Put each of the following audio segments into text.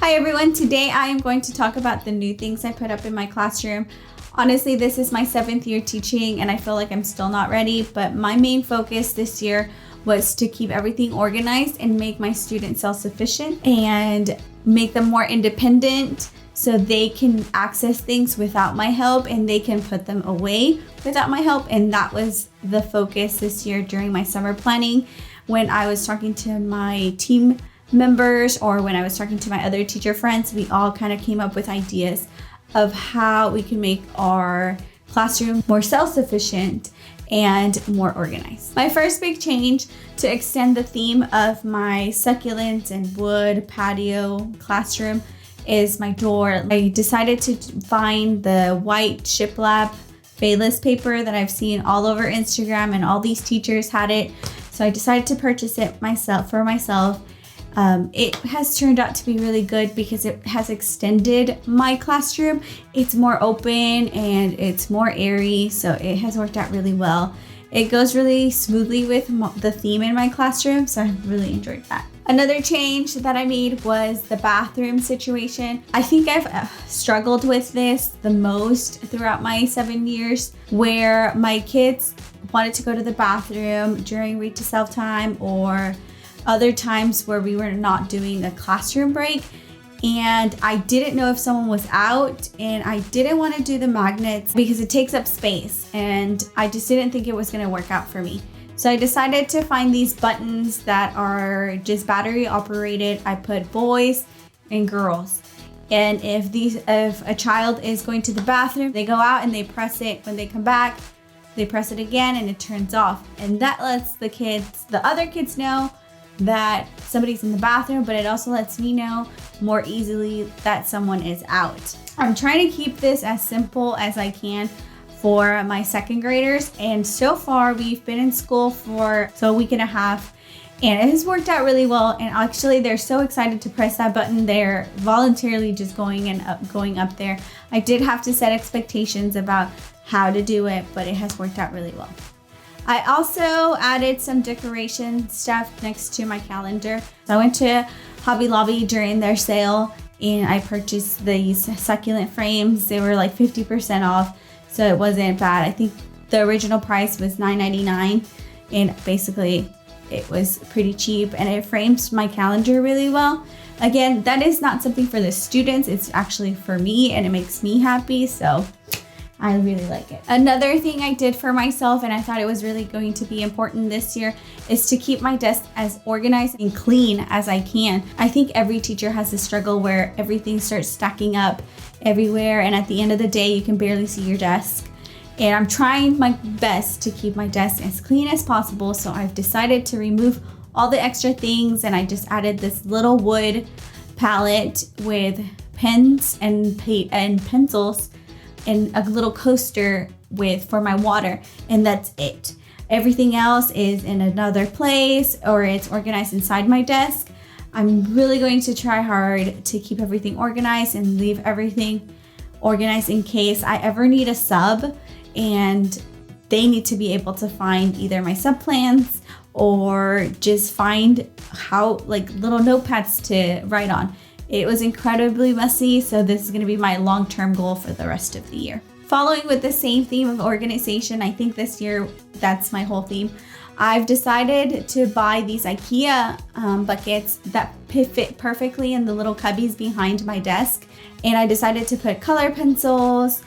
Hi everyone, today I am going to talk about the new things I put up in my classroom. Honestly, this is my 7th year teaching and I feel like I'm still not ready, but my main focus this year was to keep everything organized and make my students self-sufficient and make them more independent so they can access things without my help and they can put them away without my help. And that was the focus this year during my summer planning when I was talking to my team members or when I was talking to my other teacher friends. We all kind of came up with ideas of how we can make our classroom more self-sufficient and more organized. My first big change to extend the theme of my succulents and wood patio classroom is my door. I decided to find the white shiplap Bayless paper that I've seen all over Instagram, and all these teachers had it. So I decided to purchase it for myself. It has turned out to be really good because it has extended my classroom. It's more open and it's more airy, so it has worked out really well. It goes really smoothly with the theme in my classroom, so I really enjoyed that. Another change that I made was the bathroom situation. I think I've struggled with this the most throughout my 7 years, where my kids wanted to go to the bathroom during read to self time or other times where we were not doing a classroom break, and I didn't know if someone was out, and I didn't want to do the magnets because it takes up space and I just didn't think it was going to work out for me. So I decided to find these buttons that are just battery operated. I put boys and girls, and if a child is going to the bathroom, they go out and they press it. When they come back, they press it again and it turns off, and that lets the other kids know that somebody's in the bathroom, but it also lets me know more easily that someone is out. I'm trying to keep this as simple as I can for my second graders, and so far we've been in school for a week and a half and it has worked out really well, and actually they're so excited to press that button. They're voluntarily just going up there. I did have to set expectations about how to do it, but it has worked out really well. I also added some decoration stuff next to my calendar. So I went to Hobby Lobby during their sale and I purchased these succulent frames. They were like 50% off, so it wasn't bad. I think the original price was $9.99 and basically it was pretty cheap, and it frames my calendar really well. Again, that is not something for the students, it's actually for me and it makes me happy, so I really like it. Another thing I did for myself, and I thought it was really going to be important this year, is to keep my desk as organized and clean as I can. I think every teacher has this struggle where everything starts stacking up everywhere, and at the end of the day, you can barely see your desk. And I'm trying my best to keep my desk as clean as possible, so I've decided to remove all the extra things, and I just added this little wood palette with pens and pencils and a little coaster for my water, and that's it. Everything else is in another place or it's organized inside my desk. I'm really going to try hard to keep everything organized and leave everything organized in case I ever need a sub and they need to be able to find either my sub plans or just find little notepads to write on. It was incredibly messy, so this is going to be my long-term goal for the rest of the year. Following with the same theme of organization, I think this year that's my whole theme. I've decided to buy these IKEA buckets that fit perfectly in the little cubbies behind my desk, and I decided to put color pencils,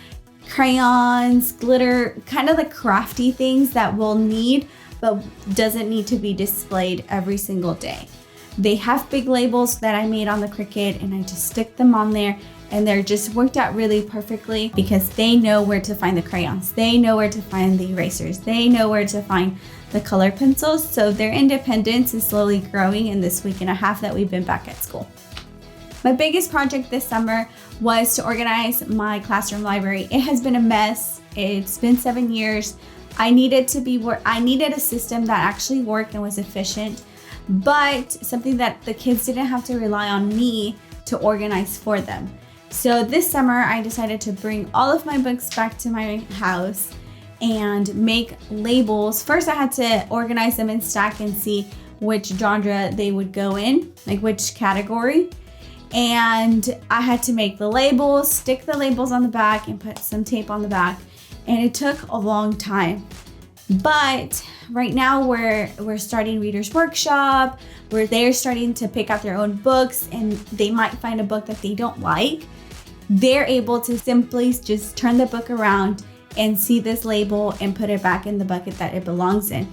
crayons, glitter, kind of the crafty things that we'll need but doesn't need to be displayed every single day. They have big labels that I made on the Cricut, and I just stick them on there, and they're just worked out really perfectly because they know where to find the crayons, they know where to find the erasers, they know where to find the color pencils. So their independence is slowly growing in this week and a half that we've been back at school. My biggest project this summer was to organize my classroom library. It has been a mess. It's been 7 years. I needed a system that actually worked and was efficient, but something that the kids didn't have to rely on me to organize for them. So this summer I decided to bring all of my books back to my house and make labels. First I had to organize them in stack and see which genre they would go in, like which category. and I had to make the labels, stick the labels on the back, and put some tape on the back, and it took a long time. But right now we're starting Reader's Workshop, where they're starting to pick out their own books, and they might find a book that they don't like. They're able to simply just turn the book around and see this label and put it back in the bucket that it belongs in.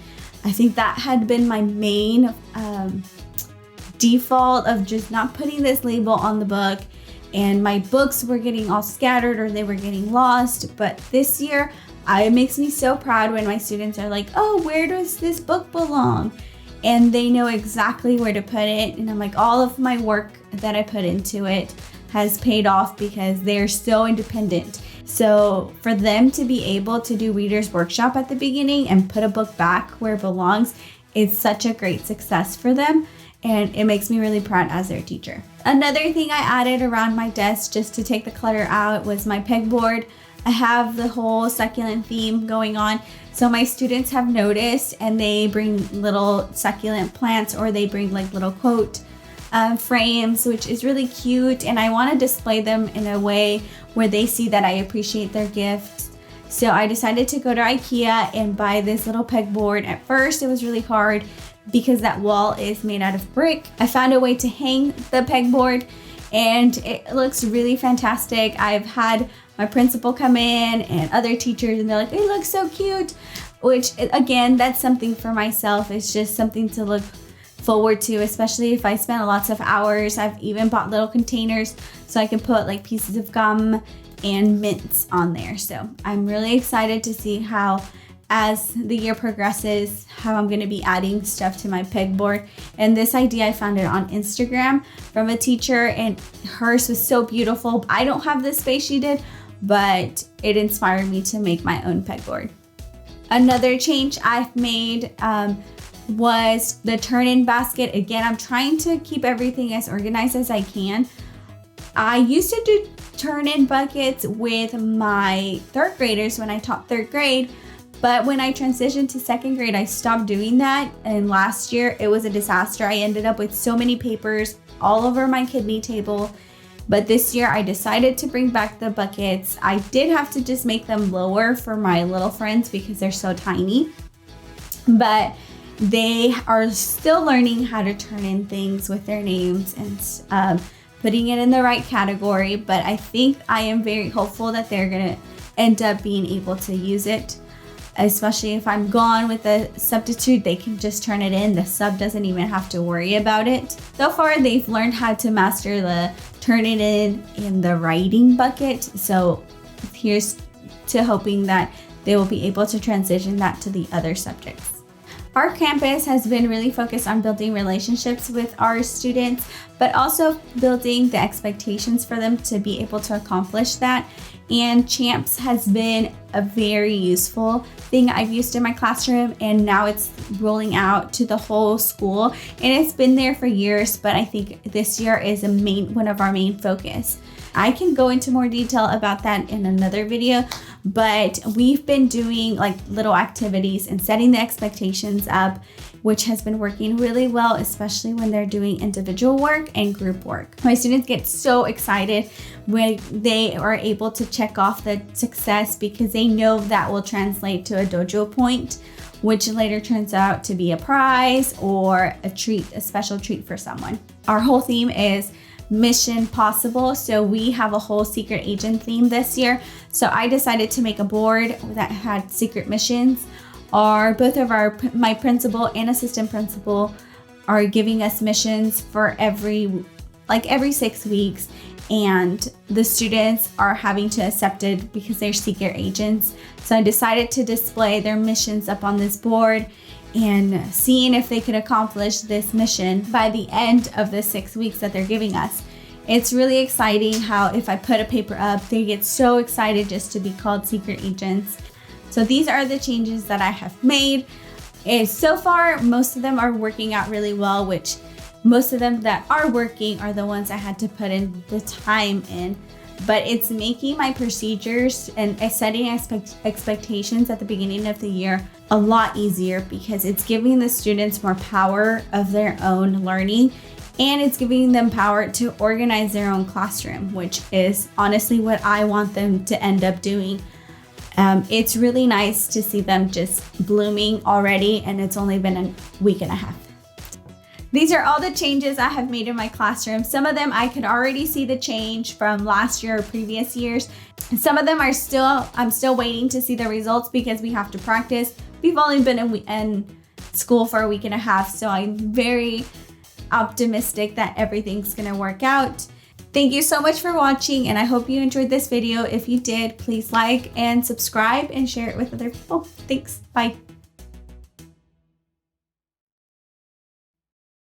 I think that had been my main default of just not putting this label on the book, and my books were getting all scattered or they were getting lost. But this year, it makes me so proud when my students are like, oh, where does this book belong? And they know exactly where to put it. And I'm like, all of my work that I put into it has paid off because they're so independent. So for them to be able to do Reader's Workshop at the beginning and put a book back where it belongs, it's such a great success for them. And it makes me really proud as their teacher. Another thing I added around my desk just to take the clutter out was my pegboard. I have the whole succulent theme going on. So my students have noticed, and they bring little succulent plants, or they bring like little quote frames, which is really cute. And I want to display them in a way where they see that I appreciate their gifts. So I decided to go to IKEA and buy this little pegboard. At first, it was really hard because that wall is made out of brick. I found a way to hang the pegboard, and it looks really fantastic. I've had my principal come in and other teachers, and they're like, it looks so cute, which again, that's something for myself. It's just something to look forward to, especially if I spend lots of hours. I've even bought little containers so I can put like pieces of gum and mints on there. So I'm really excited to see how, as the year progresses, how I'm going to be adding stuff to my pegboard. And this idea, I found it on Instagram from a teacher, and hers was so beautiful. I don't have the space she did, but it inspired me to make my own pegboard. Another change I've made was the turn-in basket. Again, I'm trying to keep everything as organized as I can. I used to do turn-in buckets with my third graders when I taught third grade, but when I transitioned to second grade, I stopped doing that. And last year, it was a disaster. I ended up with so many papers all over my kidney table. But this year, I decided to bring back the buckets. I did have to just make them lower for my little friends because they're so tiny. But they are still learning how to turn in things with their names and putting it in the right category. But I think I am very hopeful that they're going to end up being able to use it. Especially if I'm gone with a substitute, they can just turn it in. The sub doesn't even have to worry about it. So far, they've learned how to master the turn it in the writing bucket. So here's to hoping that they will be able to transition that to the other subjects. Our campus has been really focused on building relationships with our students, but also building the expectations for them to be able to accomplish that. And Champs has been a very useful thing I've used in my classroom, and now it's rolling out to the whole school. And it's been there for years, but I think this year is one of our main focus. I can go into more detail about that in another video, but we've been doing like little activities and setting the expectations up, which has been working really well, especially when they're doing individual work and group work. My students get so excited when they are able to check off the success because they know that will translate to a dojo point, which later turns out to be a prize or a treat, a special treat for someone. Our whole theme is Mission Possible. So we have a whole secret agent theme this year. So I decided to make a board that had secret missions. Both of my principal and assistant principal are giving us missions for every 6 weeks, and the students are having to accept it because they're secret agents. So I decided to display their missions up on this board and seeing if they could accomplish this mission by the end of the 6 weeks that they're giving us. It's really exciting how if I put a paper up, they get so excited just to be called secret agents. So these are the changes that I have made. And so far, most of them are working out really well, which most of them that are working are the ones I had to put in the time in. But it's making my procedures and setting expectations at the beginning of the year a lot easier because it's giving the students more power of their own learning and it's giving them power to organize their own classroom, which is honestly what I want them to end up doing. It's really nice to see them just blooming already, and it's only been a week and a half. These are all the changes I have made in my classroom. Some of them I could already see the change from last year or previous years. Some of them I'm still waiting to see the results because we have to practice. We've only been in school for a week and a half, so I'm very optimistic that everything's gonna work out. Thank you so much for watching, and I hope you enjoyed this video. If you did, please like and subscribe and share it with other people. Thanks, bye.